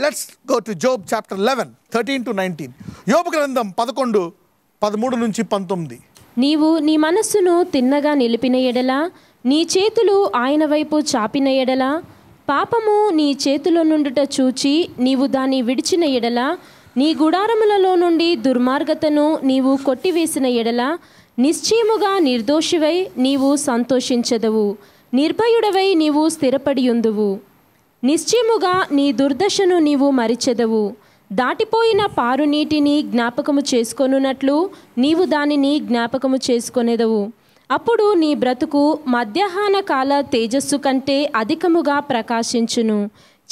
let's go to Job chapter 11, 13 to 19. యోబు గ్రంథం 11, 13 నుంచి 19. నీవు నీ మనస్సును తిన్నగా నిలిపిన ఎడల, నీ చేతులు ఆయన వైపు చాపిన ఎడల, పాపము నీ చేతిలో నుండుట చూచి నీవు దాన్ని విడిచిన ఎడల, నీ గుడారములలో నుండి దుర్మార్గతను నీవు కొట్టివేసిన ఎడల, నిశ్చయముగా నిర్దోషివై నీవు సంతోషించదవు, నిర్భయుడవై నీవు స్థిరపడియుందువు. నిశ్చయముగా నీ దుర్దశను నీవు మరిచెదవు. దాటిపోయిన పారు నీటిని జ్ఞాపకము చేసుకొనున్నట్లు నీవు దానిని జ్ఞాపకము చేసుకొనేదవు. అప్పుడు నీ బ్రతుకు మధ్యాహ్న కాల తేజస్సు కంటే అధికముగా ప్రకాశించును.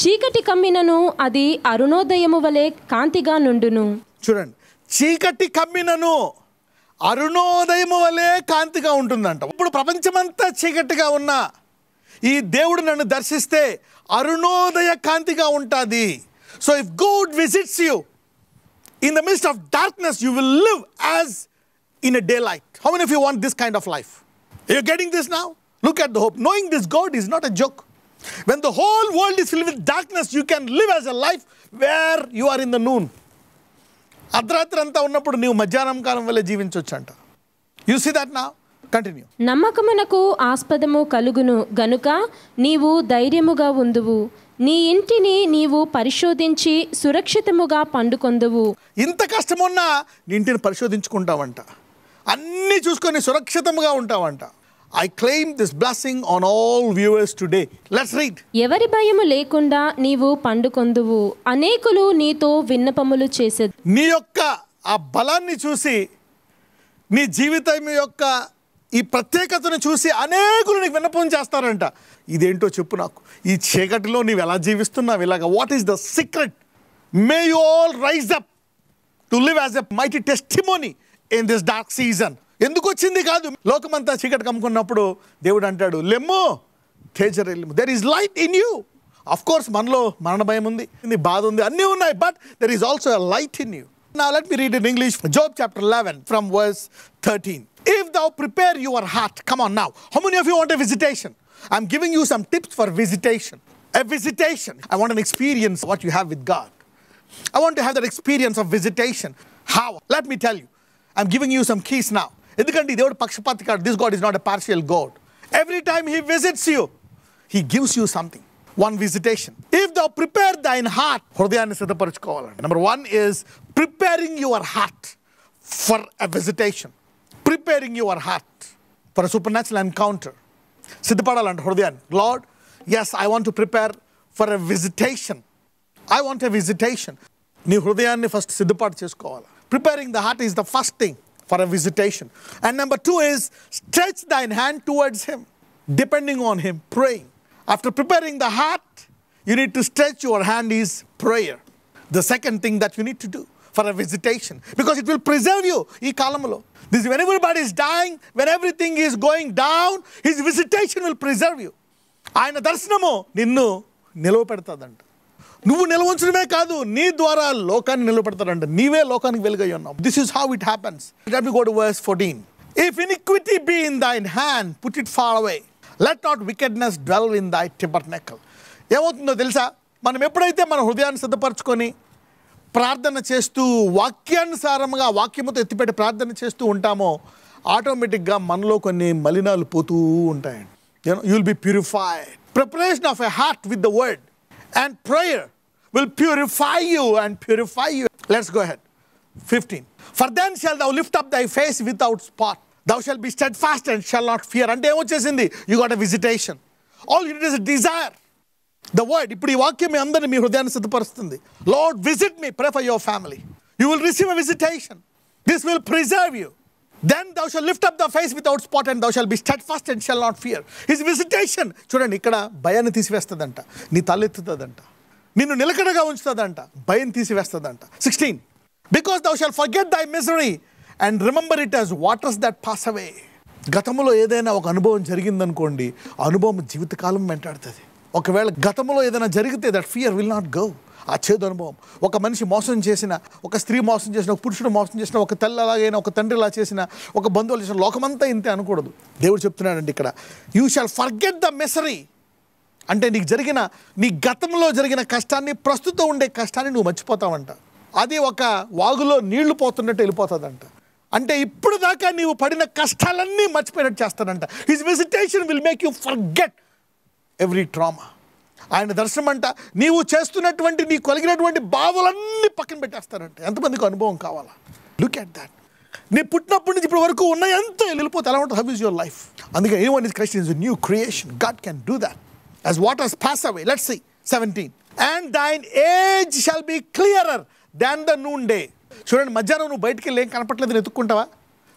చీకటి కమ్మినను అది అరుణోదయము వలె కాంతిగా నుండును. చూడండి, చీకటి కమ్మినను అరుణోదయము వలె కాంతిగా ఉంటుందంట. ఇప్పుడు ప్రపంచమంతా చీకటిగా ఉన్నా ఈ దేవుడు నన్ను దర్శిస్తే అరుణోదయ కాంతిగా ఉంటుంది. So if God visits you in the midst of darkness, you will live as in a daylight. How many of you want this kind of life? Are you getting this now? Look at the hope. Knowing this God is not a joke. When the whole world is filled with darkness, you can live as a life where you are in the noon. అర్ధరాత్రి అంతా ఉన్నప్పుడు నీవు మధ్యాహ్నం కాలం వల్ల జీవించవచ్చు అంట. You see that now? Continue. నమ్మకమునకు ఆస్పదము కలుగును గనుక నీవు ధైర్యముగా ఉందువు. నీ ఇంటిని నీవు పరిశోధించి సురక్షితముగా పండుకొందువు. ఇంత కష్టమున్నా నీ ఇంటిని పరిశోధించుకుంటావంట, అన్నీ చూసుకొని సురక్షితంగా ఉంటావంట. I claim this blessing on all viewers today. Let's read. ఎవరి భయము లేకుండా నీవు పండుకొందువు. అనేకులు నీతో విన్నపములు చేసేది. నీ యొక్క ఆ బలాన్ని చూసి, నీ జీవితం యొక్క ఈ ప్రత్యేకతను చూసి అనేకులు నీకు విన్నపం చేస్తారంట. ఇదేంటో చెప్పు నాకు, ఈ చీకటిలో నీవు ఎలా జీవిస్తున్నావు ఇలాగా? What is the secret? May you all rise up to live as a mighty testimony in this dark season. ఎందుకు వచ్చింది కాదు, లోకమంతా చీకటి కమ్ముకున్నప్పుడు దేవుడు అంటాడు, లెమ్ము తేజరెల్లిము, there is light in you. Of course మనలో మరణ భయం ఉంది, బాధ ఉంది, అన్నీ ఉన్నాయి, but there is also a light in you. Now let me read in English Job chapter 11 from verse 13. If thou prepare your heart, come on now. How many of you want a visitation? I'm giving you some tips for visitation. A visitation. I want an experience what you have with God. I want to have that experience of visitation. How? Let me tell you. I'm giving you some keys now. Endukante దేవుడు పక్షపాతి కాదు. This God is not a partial God. Every time he visits you, he gives you something. One visitation. If thou prepare thine heart, హృదయాన్ని సిద్ధపరచుకోవాలండి. Number 1 is preparing your heart for a visitation. Preparing your heart for a supernatural encounter. సిద్ధపడాలంట హృదయాన్ని. Lord, yes, I want to prepare for a visitation. I want a visitation. నీ హృదయాన్ని first సిద్ధపాటు చేసుకోవాలి. Preparing the heart is the first thing for a visitation. And number 2 is stretch thine hand towards him, depending on him, praying. After preparing the heart, you need to stretch your hand is prayer. The second thing that you need to do for a visitation, because it will preserve you. Ee kalamulo, this when everybody is dying, when everything is going down, his visitation will preserve you. ఆయన దర్శనము నిన్ను నిలవపెడతాదంట. నువ్వు నిలవంచడమే కాదు, నీ ద్వారా లోకాన్ని నిలవపెడతాడంట. నీవే లోకానికి వెలుగై ఉన్నావు. This is how it happens. Let me go to verse 14. If iniquity be in thine hand, put it far away. Let not wickedness dwell in thy tabernacle. ఏమవుతుందో తెలుసా, మనం ఎప్పుడైతే మన హృదయాన్ని సిద్ధపరచుకొని ప్రార్థన చేస్తూ వాక్యానుసారంగా వాక్యముతో ఎత్తిపెట్టి ప్రార్థన చేస్తూ ఉంటామో, ఆటోమేటిక్గా మనలో కొన్ని మలినాలు పోతూ ఉంటాయండి. You will be purified. Preparation of a heart with the word and prayer will purify you and purify you. Let's go ahead. 15. For then shalt thou lift up thy face without spot. Thou shalt be steadfast and shall not fear. అంటే ఏమొచ్చేసింది? You got a visitation. All you need is a desire. The word. ఇప్పుడు ఈ వాక్యం మీ అందరినీ మీ హృదయాన్ని సిద్ధపరుస్తుంది. Lord, visit me. Pray for your family. You will receive a visitation. This will preserve you. Then thou shalt lift up the face without spot and thou shalt be steadfast and shall not fear. His visitation. చూడండి, ఇక్కడ భయాన్ని తీసివేస్తుందంట, నీ తలెత్తుతుందంట, నిన్ను నిలకడగా ఉంచుతుందంట, భయం తీసివేస్తుందంట. 16. Because thou shalt forget thy misery and remember it as waters that pass away. గతంలో ఏదైనా ఒక అనుభవం జరిగిందనుకోండి, అనుభవం జీవితకాలం వెంటాడుతుంది. ఒకవేళ గతంలో ఏదైనా జరిగితే that fear will not go. ఆ చేదు అనుభవం, ఒక మనిషి మోసం చేసిన, ఒక స్త్రీ మోసం చేసిన, ఒక పురుషుడు మోసం చేసిన, ఒక తల్లి అలాగైనా, ఒక తండ్రి ఇలా చేసిన, ఒక బంధువులు చేసిన, లోకమంతా ఇంతే అనకూడదు. దేవుడు చెప్తున్నాడండి ఇక్కడ, you shawl forget the misery అంటే నీ గతంలో జరిగిన కష్టాన్ని, ప్రస్తుతం ఉండే కష్టాన్ని నువ్వు మర్చిపోతావంట. అది ఒక వాగులో నీళ్లు పోతున్నట్టు వెళ్ళిపోతుందంట. అంటే ఇప్పుడు దాకా నీవు పడిన కష్టాలన్నీ మర్చిపోయినట్టు చేస్తానంట. His visitation will make you forget every trauma. ఆయన దర్శనం అంట నీవు చేస్తున్నటువంటి, నీ కలిగినటువంటి బాధలన్నీ పక్కన పెట్టేస్తారంట. ఎంతమందికి అనుభవం కావాలా? Look at that. నీ పుట్టినప్పటి నుంచి ఇప్పటి వరకు ఉన్న ఎంత వెళ్ళిపోతే ఎలా ఉంటుంది? How is your life? అందుకే anyone is Christian is a new creation. God can do that. As waters pass away. Let's see 17. And thine age shall be clearer than the noonday. చూడండి, మధ్యాహ్నం నువ్వు బయటికి వెళ్ళి ఏం కనపట్లేదు, ఎత్తుక్కుంటావా?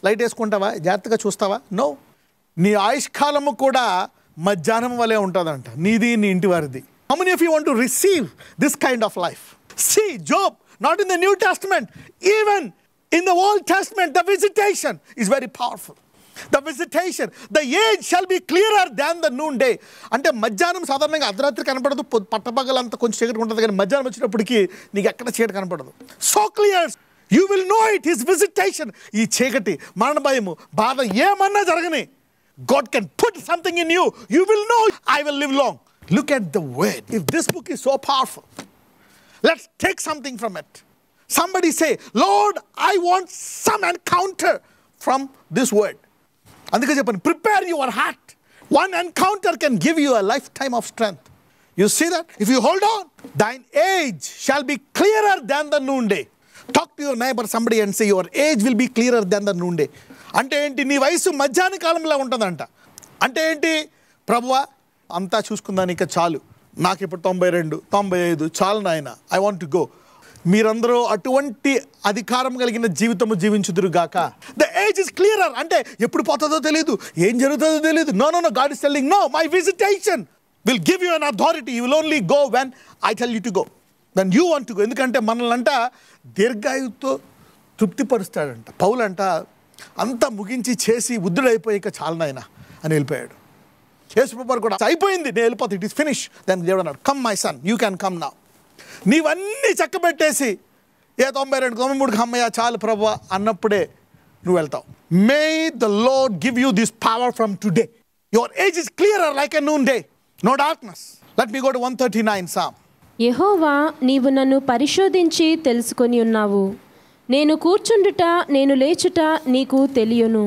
లైట్ వేసుకుంటావా? జాగ్రత్తగా చూస్తావా? నో. నీ ఆయుష్కాలము కూడా మధ్యాహ్నం వలె ఉంటుందంట, నీది నీ ఇంటి వారిది. How many of you want to receive this kind of life? See Job, not in the New Testament, even in the Old Testament, the visitation is very powerful. The visitation, the age shall be clearer than the noonday. అంటే మధ్యాహ్నం సాధారణంగా అర్ధరాత్రి కనపడదు, పట్టపగలంతా కొంచెం చీకటి ఉంటుంది, కానీ మధ్యాహ్నం వచ్చినప్పటికీ నీకు ఎక్కడ చీకటి కనపడదు. So clear, you will no it, his visitation. ఈ చీకటి, మరణ భయము, బాధ ఏమన్నా జరగని, God can put something in you. You will know, I will live long. Look at the word. If this book is so powerful, let's take something from it. Somebody say, Lord, I want some encounter from this word. అందుకే చెప్పండి, prepare your heart. One encounter can give you a lifetime of strength. You see that? If you hold on, thine age shall be clearer than the noonday. Talk to your neighbor, somebody, and say, your age will be clearer than the noonday. అంటే ఏంటి? నీ వయసు మధ్యాహ్న కాలంలో ఉంటుందంట. అంటే ఏంటి? ప్రభువా, అంతా చూసుకుందాని ఇక చాలు, నాకు ఇప్పుడు 92, 95 చాలు నాయన, ఐ వాంట్ టు గో. మీరందరూ అటువంటి అధికారం కలిగిన జీవితము జీవించుదురుగాక. The age is clearer. అంటే ఎప్పుడు పోతుందో తెలియదు, ఏం జరుగుతుందో తెలియదు. No no no, God is telling, no, my visitation will give you an authority. You will only go when I tell you to go, then you want to go. ఎందుకంటే మనల్ని అంట దీర్ఘాయువుతో తృప్తిపరుస్తాడంట. పౌలు అంట అంతా ముగించి చేసి ఉద్దుడైపోయాక చాలు నాయన అని వెళ్ళిపోయాడు. యేసుప్రభువారు కూడా అయిపోయింది, నేను వెళ్ళిపోతా, ఇట్ ఈస్ ఫినిష్. దాన్ని దేవుడు అన్నాడు, come my son, you can come now. నీవన్నీ చక్కబెట్టేసి 92, 93 అమ్మయ్య చాలు ప్రభువా అన్నప్పుడే నువ్వు వెళ్తావు. May the Lord give you this power from today. Your age is clearer like a noon day, no darkness. Let me go to 139 Psalm. యెహోవా, నీవు నన్ను పరిశోధించి తెలుసుకొని ఉన్నావు. నేను కూర్చుండుట, నేను లేచుట నీకు తెలియను.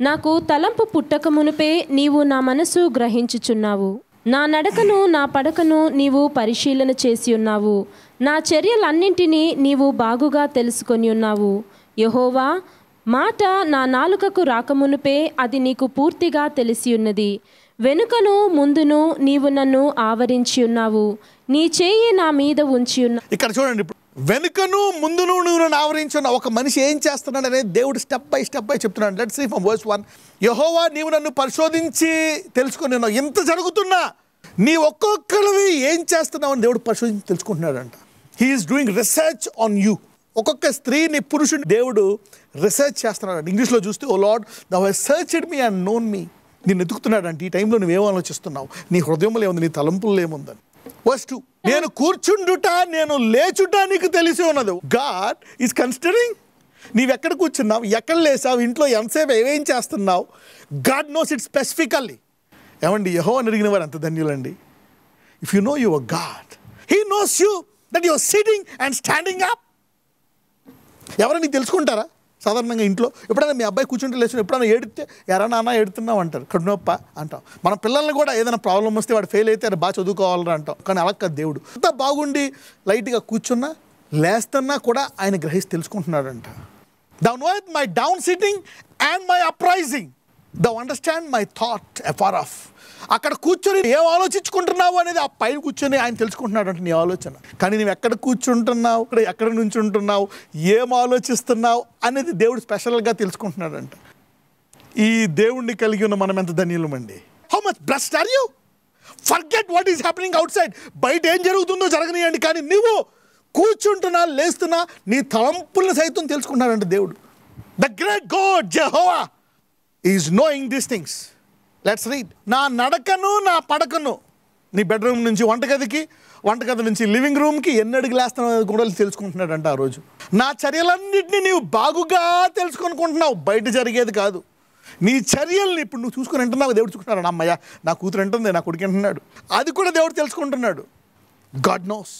నాకు తలంపు పుట్టక మునుపే నీవు నా మనసు గ్రహించుచున్నావు. నా నడకను, నా పడకను నీవు పరిశీలన చేసి ఉన్నావు. నా చర్యలన్నింటినీ నీవు బాగుగా తెలుసుకొని ఉన్నావు. యెహోవా, మాట నా నాలుకకు రాకమునుపే అది నీకు పూర్తిగా తెలిసి ఉన్నది. వెనుకను ముందును నీవు నన్ను ఆవరించి ఉన్నావు. నీ చేయి నా మీద ఉంచి ఉన్నా. ఇక్కడ చూడండి, ఇప్పుడు వెనుకను ముందును నువ్వు నన్ను ఆవరించున్న ఒక మనిషి ఏం చేస్తున్నాడు అనేది దేవుడు స్టెప్ బై చెప్తున్నాడు. Let's see from verse 1. యెహోవా, నీవు నన్ను పరిశోధించి తెలుసుకొని ఉన్నావు. ఎంత జరుగుతున్నా నీ ఒక్కొక్కరివి ఏం చేస్తున్నావు అని దేవుడు పరిశోధించి తెలుసుకుంటున్నాడు అంట. He is doing research on you. ఒక్కొక్క స్త్రీని, పురుషుని దేవుడు రీసెర్చ్ చేస్తున్నాడు. ఇంగ్లీష్లో చూస్తే, ఓ lord, thou hast searched me and known me. నేను ఎదుగుతున్నాడు అంటే ఈ టైంలో నువ్వేమో ఆలోచిస్తున్నావు, నీ హృదయంలో ఏముంది, నీ తలంపుల్లో ఏముందని. Verse 2, నేను కూర్చుండుట, నేను లేచుట నీకు తెలిసి ఉన్నది. గాడ్ ఈజ్ కన్సిడరింగ్ నీవెక్కడ కూర్చున్నావు, ఎక్కడ లేసావు, ఇంట్లో ఎంతసేపు ఏమేం చేస్తున్నావు. God knows it specifically. ఏమండి, యెహోవాను అడిగిన వారు అంత ధన్యులండి. If you know your God, he knows you that your sitting and standing up. ఎవరైనా నీకు తెలుసుకుంటారా? సాధారణంగా ఇంట్లో ఎప్పుడైనా మీ అబ్బాయి కూర్చుంటే లేచిన ఎప్పుడైనా ఏడితే, ఎరా నాన్న ఏడుతున్నావు అంటారు, కడునొప్ప అంటాం. మన పిల్లల్ని కూడా ఏదైనా ప్రాబ్లం వస్తే, వాడు ఫెయిల్ అయితే అది బాగా చదువుకోవాలని అంటాం. కానీ అలా కాదు, దేవుడు అంతా బాగుండి లైట్గా కూర్చున్నా, లేస్తున్నా కూడా ఆయన గ్రహించి తెలుసుకుంటున్నాడంట. Thou knowest my down sitting and my uprising. Thou understand my thought afar off. అక్కడ కూర్చొని ఏం ఆలోచించుకుంటున్నావు అనేది ఆ పైన కూర్చొని ఆయన తెలుసుకుంటున్నాడు అంటే నీ ఆలోచన. కానీ నువ్వు ఎక్కడ కూర్చుంటున్నావు, ఎక్కడ నుంచుంటున్నావు, ఏం ఆలోచిస్తున్నావు అనేది దేవుడు స్పెషల్గా తెలుసుకుంటున్నాడంట. ఈ దేవుణ్ణి కలిగి ఉన్న మనం ఎంత ధన్యులమండి. How much blessed are you. Forget what is happening outside. బయట ఏం జరుగుతుందో జరగనియండి, కానీ నువ్వు కూర్చుంటున్నా, లేస్తున్నా, నీ తలంపులను సైతం తెలుసుకుంటున్నాడంట దేవుడు. The great God Jehovah is knowing these things. Let's read. నా నడకను, నా పడకను, నీ బెడ్రూమ్ నుంచి వంటగదికి, వంటగది నుంచి లివింగ్ రూమ్కి ఎన్ని అడుగులు వేస్తున్నావు కూడా తెలుసుకుంటున్నాడంట ఆ రోజు. నా చర్యలన్నింటినీ నీవు బాగుగా తెలుసుకొనుకుంటున్నావు, బయట జరిగేది కాదు. నీ చర్యల్ని ఇప్పుడు నువ్వు చూసుకుని అంటున్నావు, దేవుడు చూసుకున్నాడు. అమ్మయ్య నా కూతురు అంటుంది, నా కొడుకు అంటున్నాడు, అది కూడా దేవుడు తెలుసుకుంటున్నాడు. God knows.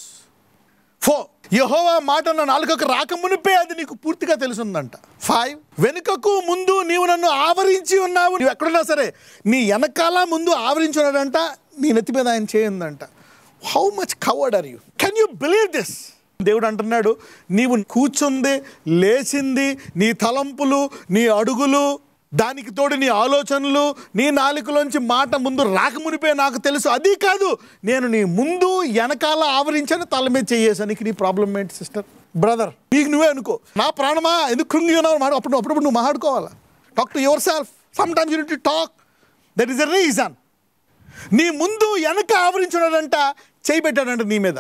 4, యెహోవా మాట నా నాలుకకు రాకమునిపే అది నీకు పూర్తిగా తెలుసుందంట. 5, వెనుకకు ముందు నీవు నన్ను ఆవరించి ఉన్నావు. నువ్వు ఎక్కడున్నా సరే నీ వెనకాల ముందు ఆవరించి ఉన్నాడంట, నీ నెత్తి మీద ఆయన చేయందంట. How much covered are you? Can you believe this? దేవుడు అంటున్నాడు, నీవు కూర్చుంది, లేచింది, నీ తలంపులు, నీ అడుగులు, దానికి తోడు నీ ఆలోచనలు, నీ నాలుకలోంచి మాట ముందు రాకమునిపే నాకు తెలుసు. అది కాదు, నేను నీ ముందు వెనకాల ఆవరించాను, తల మీద చెయ్యేసాను. నీకు నీ ప్రాబ్లం ఏంటి సిస్టర్, బ్రదర్? నీకు నువ్వే అనుకో. నా ప్రాణమా ఎందుకు కృంగి ఉన్నావు? అప్పుడు నువ్వు మాట్లాడుకోవాలా. Talk to yourself. Sometimes you need to talk. That is a reason. నీ ముందు వెనక ఆవరించున్నాడంట, చేయి పెట్టాడంట నీ మీద.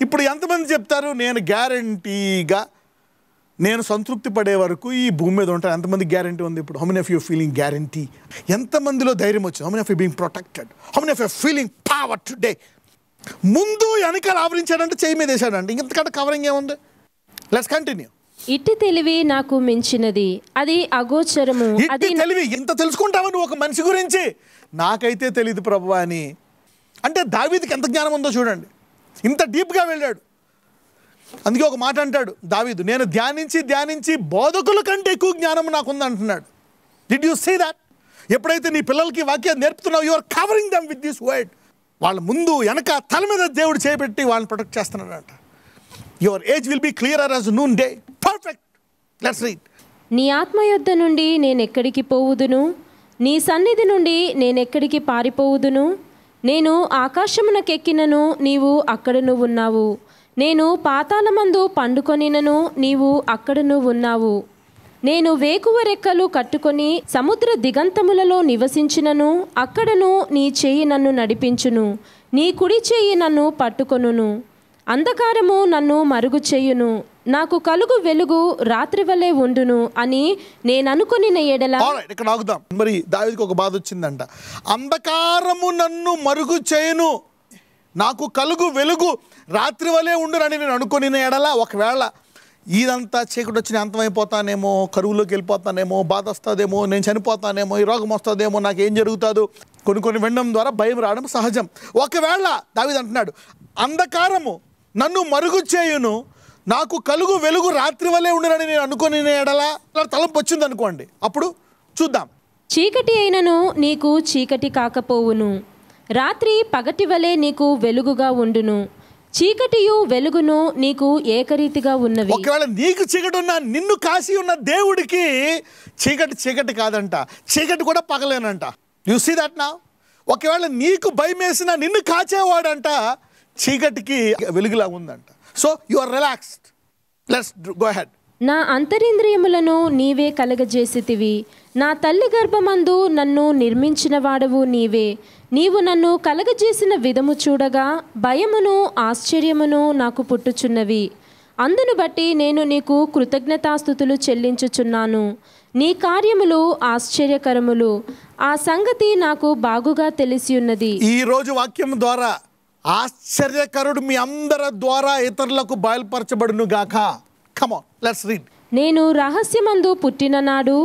ఇప్పుడు ఎంతమంది చెప్తారు, నేను గ్యారంటీగా నేను సంతృప్తి పడే వరకు ఈ భూమి మీద ఉంటాను? ఎంతమంది గ్యారంటీ ఉంది? ఇప్పుడు how many of you feeling guarantee? ఎంతమందిలో ధైర్యం వచ్చింది? How many of you being protected? How many of you feeling power today? ముందు వెనకాల ఆవరించాడంటే చేయి మీద వేసాడంటే ఇంతకంటే కవరింగ్ ఏముంది? Let's continue. ఇట్టి తెలివి నాకు మించినది, అది అగోచరము. ఇట్టి తెలివి, ఇంత తెలుసుకుంటావా నువ్వు ఒక మనిషి గురించి? నాకైతే తెలియదు ప్రభువా అని. అంటే దావీదుకి ఎంత జ్ఞానం ఉందో చూడండి, ఇంత డీప్గా వెళ్ళాడు. అందుకే ఒక మాట అంటాడు దావీదు, నేను ధ్యానించి ధ్యానించి బోధకుల కంటే ఎక్కువ జ్ఞానం నాకుంది అంటున్నాడు. Did you see that? ఎప్పుడైతే నీ పిల్లలకి వాక్యాన్ని నేర్పుతున్నావు, you are covering them with this word. వాళ్ళ ముందు వెనక తల మీద దేవుడు చేపెట్టి వాళ్ళని ప్రొటెక్ట్ చేస్తున్నాడంట. Your age will be clearer as noon day. Perfect. Let's read. నీ ఆత్మ యొద్ద నుండి నేనెక్కడికి పోవుదును? నీ సన్నిధి నుండి నేనెక్కడికి పారిపోవుదును? నేను ఆకాశమునకెక్కినను, నీవు అక్కడను ఉన్నావు. నేను పాతాళమందు పండుకొనినను, నీవు అక్కడను ఉన్నావు. నేను వేకువ రెక్కలు కట్టుకొని సముద్ర దిగంతములలో నివసించినను, అక్కడను నీ చెయ్యి నన్ను నడిపించును, నీ కుడి చెయ్యి నన్ను పట్టుకొనును. అంధకారము నన్ను మరుగు చేయును, నాకు కలుగు వెలుగు రాత్రి వలె ఉండును అని నేననుకొని ఎడల. ఇక్కడ ఆగుదాం. మరి దావీదుకి ఒక బాధ వచ్చిందంట. అంధకారము నన్ను మరుగు చేయును, నాకు కలుగు వెలుగు రాత్రి వలె ఉండునని నేను అనుకొని ఎడల. ఒకవేళ ఇదంతా చీకటి వచ్చి నేను అంతమైపోతానేమో, కరువులోకి వెళ్ళిపోతానేమో, బాధ వస్తుందేమో, నేను చనిపోతానేమో, ఈ రోగం వస్తుందేమో, నాకేం జరుగుతుందో కొన్ని వినడం ద్వారా భయం రావడం సహజం. ఒకవేళ దావీదు అంటున్నాడు, అంధకారము నన్ను మరుగు చేయును, నాకు కలుగు వెలుగు రాత్రి వలె ఉండునని నేను అనుకొని ఎడల. తలంపు వచ్చింది అనుకోండి, అప్పుడు చూద్దాం. చీకటి అయినను నీకు చీకటి కాకపోవును, రాత్రి పగటి వలె నీకు వెలుగుగా ఉండును, చీకటియు వెలుగును నీకు ఏకరీతిగా ఉన్నవి. ఒకవేళ నీకు చీకటి ఉన్నా, నిన్ను కాసి ఉన్న దేవుడికి చీకటి కాదంట, చీకటి కూడా పగలేనంట. You see that now? ఒకవేళ నీకు భయం వేసిన నిన్ను కాచేవాడంట, చీకటికి వెలుగులా ఉందంట. So you are relaxed. Let's go ahead. నా అంతరింద్రియములను నీవే కలగజేసితివి, నా తల్లి గర్భమందు నన్ను నిర్మించిన వాడవు నీవే. నీవు నన్ను కలగజేసిన విధము చూడగా భయమును ఆశ్చర్యమును నాకు పుట్టుచున్నవి. అందును బట్టి నేను నీకు కృతజ్ఞతాస్తుతులు చెల్లించుచున్నాను. నీ కార్యములు ఆశ్చర్యకరములు, ఆ సంగతి నాకు బాగుగా తెలిసి ఉన్నది. ఈరోజు వాక్యం ద్వారా ఆశ్చర్యకరుడు మీ అందరి ద్వారా ఇతరులకు బయలుపరచబడును గాక. Come on, let's read. నేను రహస్యమందు పుట్టిన నాడు,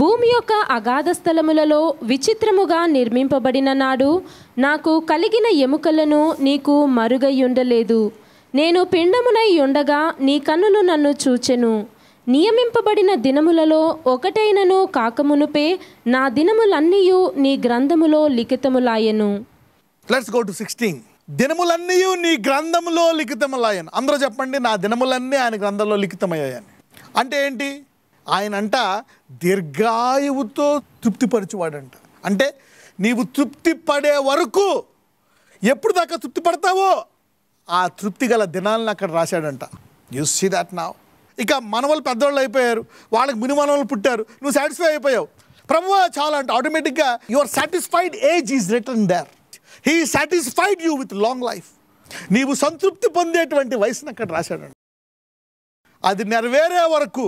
భూమి యొక్క అగాధ స్థలములలో విచిత్రముగా నిర్మింపబడిన నాడు, నాకు కలిగిన ఎముకలను నీకు మరుగయ్యుండలేదు. నేను పిండమునై ఉండగా నీ కన్నులు నన్ను చూచెను. నియమింపబడిన దినములలో ఒకటైనను కాకమునుపే నా దినములన్నీయు నీ గ్రంథములో లిఖితములాయెను. Let's go to 16. దినములన్నీ నీ గ్రంథములో లిఖితములాయను. అందరూ చెప్పండి, నా దినములన్నీ ఆయన గ్రంథంలో లిఖితమయ్యాయని. అంటే ఏంటి? ఆయన అంట దీర్ఘాయువుతో తృప్తిపరచువాడంట. అంటే నీవు తృప్తి పడే వరకు, ఎప్పుడు దాకా తృప్తి పడతావో ఆ తృప్తి గల దినాలను అక్కడ రాశాడంట. You see that now? ఇక మనవాళ్ళు పెద్దవాళ్ళు అయిపోయారు, వాళ్ళకి ముని మనవాళ్ళు పుట్టారు, నువ్వు సాటిస్ఫై అయిపోయావు, ప్రభువా చాలా అంటే ఆటోమేటిక్గా your satisfied age is written there. He satisfied you with long life. నీవు సంతృప్తి పొందేటువంటి వయసును అక్కడ రాశాడంట. అది నెరవేరే వరకు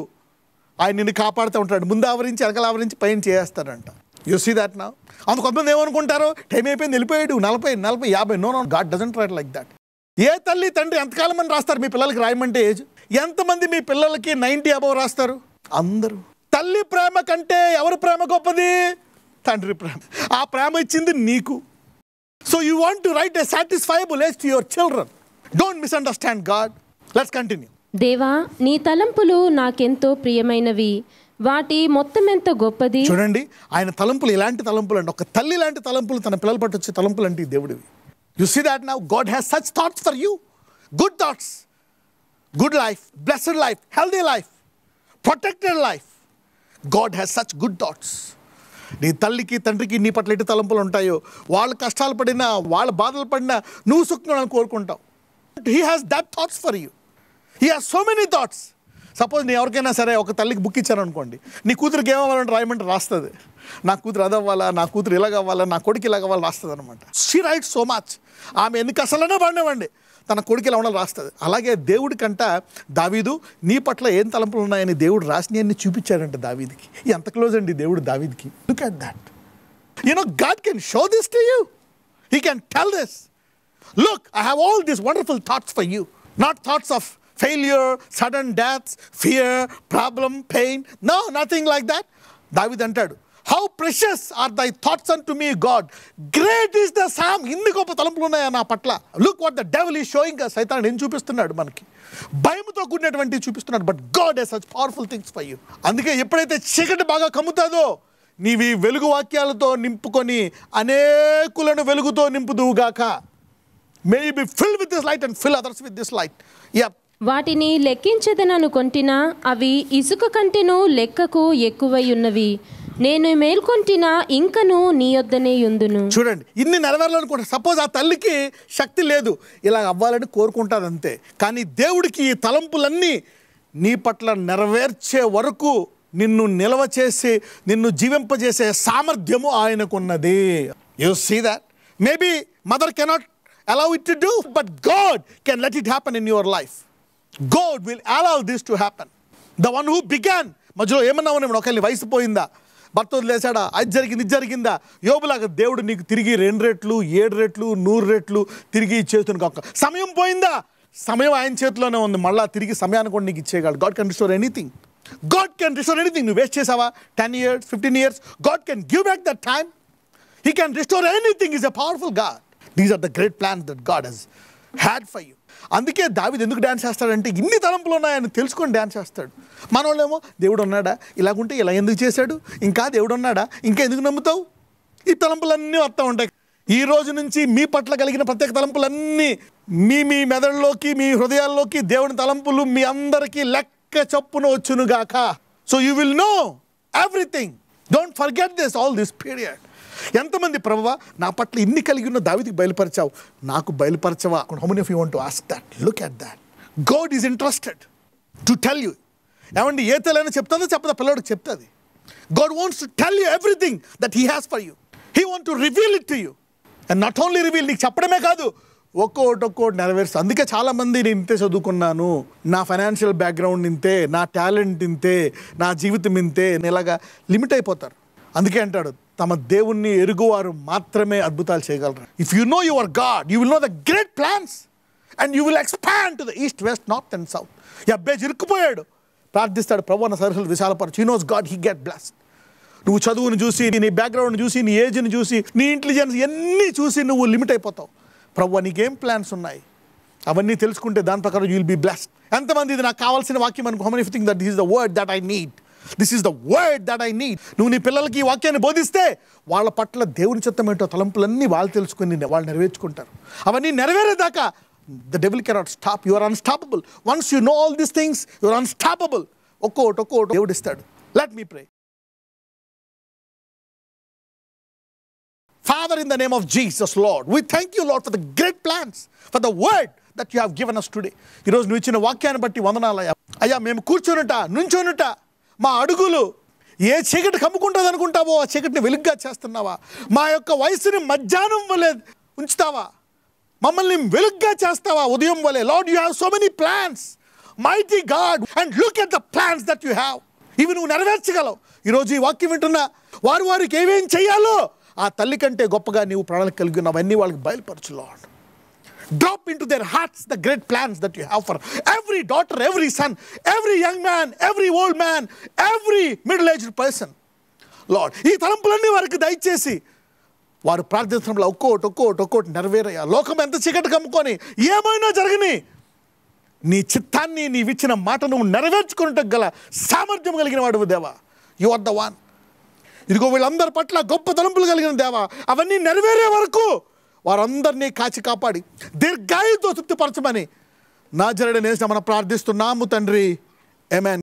ఆయన నిన్ను కాపాడుతూ ఉంటాడు. ముందు ఆవరించి వెనకాల ఆవరించి పైన చేస్తాడంట. You see that now? అందుకు కొంతమంది ఏమనుకుంటారు, టైం అయిపోయింది, వెళ్ళిపోయాడు, 40, 50. No, God doesn't write like that. ఏ తల్లి తండ్రి ఎంతకాలం అని రాస్తారు మీ పిల్లలకి రాయమంటే ఏజ్? ఎంతమంది మీ పిల్లలకి 90 అబవ్ రాస్తారు? అందరూ. తల్లి ప్రేమ కంటే ఎవరి ప్రేమ గొప్పది? తండ్రి ప్రేమ. ఆ ప్రేమ ఇచ్చింది నీకు. So you want to write a satisfiable age to your children. Don't misunderstand God. Let's continue. దేవా, నీ తలంపులు నాకెంతో ప్రియమైనవి, వాటి మొత్తం ఎంత గొప్పది. చూడండి, ఆయన తలంపులు ఇలాంటి తలంపులు అండి. ఒక తల్లి లాంటి తలంపులు తన పిల్లలు పట్టు వచ్చే తలంపులు అంటే దేవుడివి. You see that now God has such thoughts for you. Good thoughts, good life, blessed life, healthy life, protected life. God has such good thoughts. నీ తల్లికి తండ్రికి నీ పట్ల ఎట్టి తలంపులు ఉంటాయో, వాళ్ళ కష్టాలు పడినా వాళ్ళ బాధలు పడినా నువ్వు సుఖం కోరుకుంటావు. He has that thoughts for you. He has so many thoughts. Suppose నీ ఎవరికైనా సరే ఒక తల్లికి బుక్ ఇచ్చాను అనుకోండి, నీ కూతురికి ఏమవ్వాలంటే రాయమంటే రాస్తుంది. నా కూతురు అది అవ్వాలా, నా కూతురు ఇలా కావాలా, నా కొడుకు ఇలా కావాలా రాస్తుంది అనమాట. She right so much. ఆమె ఎన్ని కష్టాలైనా పడినవ్వండి, తన కొడుకు ఇలా ఉండాలి రాస్తుంది. అలాగే దేవుడి కంట దావీదు నీ పట్ల ఏం తలంపులు ఉన్నాయని దేవుడు రాసినవన్నీ చూపించాడంట దావీదికి. ఎంత క్లోజ్ అండి దేవుడు దావీదికి. Look at that. You know God can show this to you. He can tell this. Look, I have all these wonderful thoughts for you. Not thoughts of failure, sudden deaths, fear, problem, pain. No, nothing like that. David antadu, how precious are thy thoughts unto me, God. Great is the psalm. Inni gopa talampulu unnaya na patla. Look what the devil is showing us. Satan em chupistunnadu manaki. భయముతో కూడినటువంటి చూపిస్తున్నాడు. But God has such powerful things for you. అందుకే ఎప్పుడైతే చీకటి బాగా కమ్ముతాదో నీవి వెలుగు వాక్యాలతో నింపుకొని అనేకులను వెలుగుతో నింపుదువుగాక. May you be filled with this light and fill others with this light. Yeah. వాటిని లెక్కించదనను కొంటినా అవి ఇసుక కంటెను లెక్కకు ఎక్కువై ఉన్నవి. నేను మేల్కొంటినా ఇంకను నీ యొద్దనే యుందును. చూడండి, ఇన్ని నెరవేరాలనుకుంటా. సపోజ్ ఆ తల్లికి శక్తి లేదు, ఇలా అవ్వాలని కోరుకుంటుంది అంతే. కానీ దేవుడికి ఈ తలంపులన్నీ నీ పట్ల నెరవేర్చే వరకు నిన్ను నిలవ చేసి నిన్ను జీవింపజేసే సామర్థ్యము ఆయనకున్నది. You see that. Maybe mother cannot allow it to do, but God can let it happen in your life. God will allow this to happen. The one who began, మధ్యలో ఏమన్నా ఉన్నాడు, ఒకళ్ళని వయసు పోయిందా, భర్త వదిలేశాడా, అది జరిగింది ఇది జరిగిందా, యోబులాగా దేవుడు నీకు తిరిగి 2 రెట్లు 7 రెట్లు 100 రెట్లు తిరిగి ఇచ్చేస్తుంది. కాక సమయం పోయిందా, సమయం ఆయన చేతిలోనే ఉంది, మళ్ళీ తిరిగి సమయాన్ని కూడా నీకు ఇచ్చేయగలడు. God can restore anything. God can restore anything. నువ్వు వేస్ట్ చేసావా 10 years 15 years, God can give back that time. He can restore anything. He's a powerful God. These are the great plans that God has had for you. అందుకే దావీదు ఎందుకు dance చేస్తాడంటే ఇన్ని తలంపులు ఉన్నాయని తెలుసుకొని డ్యాన్స్ చేస్తాడు. మనోళ్ళేమో దేవుడు ఉన్నాడా, ఇలాగుంటే ఇలా ఎందుకు చేశాడు, ఇంకా దేవుడు ఉన్నాడా, ఇంకా ఎందుకు నమ్ముతావు, ఈ తలంపులన్నీ వస్తూ ఉంటాయి. ఈ రోజు నుంచి మీ పట్ల కలిగిన ప్రత్యేక తలంపులన్నీ మీ మెదడులోకి మీ హృదయాల్లోకి దేవుని తలంపులు మీ అందరికీ లెక్క చొప్పున వచ్చునుగాక. So you will know everything. Don't forget this all this period. ఎంతమంది ప్రభువా నా పట్ల ఇన్ని కలిగి ఉన్న దావీదుకి బయలుపరిచావు, నాకు బయలుపరచవా? How many of you want to ask that? Look at that. God is interested to tell you. ఏమండి, ఏ తెలైనా చెప్తుందో చెప్పదా, పిల్లడికి చెప్తుంది. God wants to tell you everything that he has for you. He want to reveal it to you. And not only reveal, నీకు చెప్పడమే కాదు, ఒక్కోటి నెరవేరుస్తుంది. అందుకే చాలామంది నేను ఇంతే చదువుకున్నాను, నా ఫైనాన్షియల్ బ్యాక్గ్రౌండ్ ఇంతే, నా టాలెంట్ ఇంతే, నా జీవితం ఇంతే, ఇలాగా లిమిట్ అయిపోతారు. అందుకే అంటాడు, తమ దేవుణ్ణి ఎరుగువారు మాత్రమే అద్భుతాలు చేయగలరు. If you know your God, you will know the great plans and you will expand to the east west north and south. యబ్బేజు ఇరుక్కుపోయాడు, ప్రార్థిస్తాడు, ప్రభు నా సరిహద్దులు విశాలపరచు. He knows God, he get blessed. నువ్వు చదువుని చూసి, నీ బ్యాక్గ్రౌండ్ చూసి, నీ ఏజ్ని చూసి, నీ ఇంటెలిజెన్స్ ఎన్ని చూసి నువ్వు లిమిట్ అయిపోతావు. ప్రభు నీకేం ప్లాన్స్ ఉన్నాయి అవన్నీ తెలుసుకుంటే దాని ప్రకారం యూ విల్ బీ బ్లెస్డ్. ఎంతమంది ఇది నాకు కావాల్సిన వాక్యం అనుకో. How many think that this is the word that I need. This is the word that I need. నువ్వు నీ పిల్లలకి ఈ వాక్యాన్ని బోధిస్తే వాళ్ళ పట్ల దేవుని చిత్తం ఏంటో తలంపులన్నీ వాళ్ళు తెలుసుకుని వాళ్ళు నెరవేర్చుకుంటారు. అవన్నీ నెరవేరేదాకా the devil cannot stop. You are unstoppable. Once you know all these things you are unstoppable. ఒక్కోటి దేవుడు ఇస్తాడు. Let me pray. Father, in the name of Jesus, Lord, we thank you, Lord, for the great plans, for the word that you have given us today. ఈరోజు నువ్వు ఇచ్చిన వాక్యాన్ని బట్టి వందనాలయ్యా. అయ్యా, మేము కూర్చోనుట నుంచోనుట మా అడుగులు ఏ చీకటి కమ్ముకుంటుంది అనుకుంటావో ఆ చీకటిని వెలుగ్గా చేస్తున్నావా? మా యొక్క వయసుని మధ్యాహ్నం వలె ఉంచుతావా? మమ్మల్ని వెలుగ్గా చేస్తావా ఉదయం వలె? Lord, you have so many plans, mighty God, and look at the plans that you have. ఇవి నువ్వు నెరవేర్చగలవు. ఈరోజు ఈ వాక్యం వింటున్నా వారికి ఏమేం చేయాలో ఆ తల్లి కంటే గొప్పగా నీవు ప్రణాళిక కలిగి ఉన్నవన్నీ వాళ్ళకి బయలుపరచు lord. Drop into their hearts the great plans that you have for every daughter, every son, every young man, every old man, every middle-aged person. Lord, ఈ తలంపులన్నీ వారికి దయచేసి వారు ప్రార్థించడంలో ఒక్కోటి నెరవేరయ్యా. లోకం ఎంత చీకటి కమ్ముకొని ఏమైనా జరగని నీ చిత్తాన్ని నీవిచ్చిన మాటను నెరవేర్చుకున్నట్టు గల సామర్థ్యం కలిగిన వాడు దేవా. You are the one. ఇదిగో వీళ్ళందరి పట్ల గొప్ప తలంపులు కలిగిన దేవా, అవన్నీ నెరవేరే వరకు వారందరినీ కాచి కాపాడి దీర్ఘాయుతో తృప్తిపరచమని నాజరేయుడైన యేసు నామమున ప్రార్థిస్తున్నాము తండ్రి. ఆమేన్.